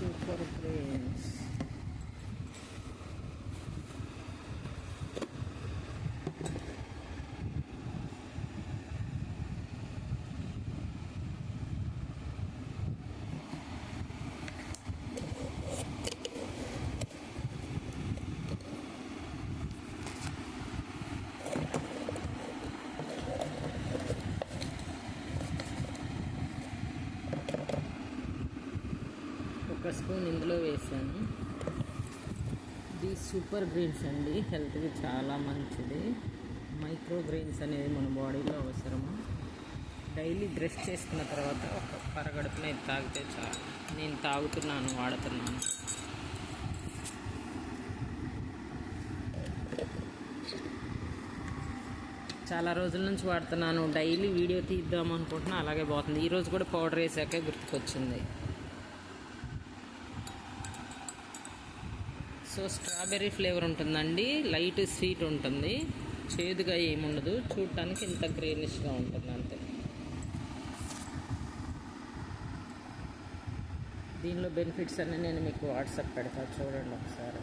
Super grains. ఒక spoon ఇందులో వేసాను. ఇది సూపర్ గ్రెయిన్స్ అండి, హెల్త్కి చాలా మంచిది. మైక్రో గ్రెయిన్స్ అనేది మన బాడీలో అవసరము. డైలీ బ్రష్ చేసుకున్న తర్వాత ఒక పరగడుపున ఇది తాగితే చాలు. నేను తాగుతున్నాను, వాడుతున్నాను. చాలా రోజుల నుంచి వాడుతున్నాను. డైలీ వీడియో తీద్దాం అనుకుంటున్నా, అలాగే పోతుంది. ఈరోజు కూడా పౌడర్ వేసాకే గుర్తుకొచ్చింది. సో స్ట్రాబెర్రీ ఫ్లేవర్ ఉంటుందండి, లైట్ స్వీట్ ఉంటుంది, చేదుగా ఏముండదు. చూడటానికి ఇంత గ్రీనిష్గా ఉంటుంది అంతే. దీనిలో బెనిఫిట్స్ అన్నీ నేను మీకు వాట్సాప్ పెడతా, చూడండి ఒకసారి.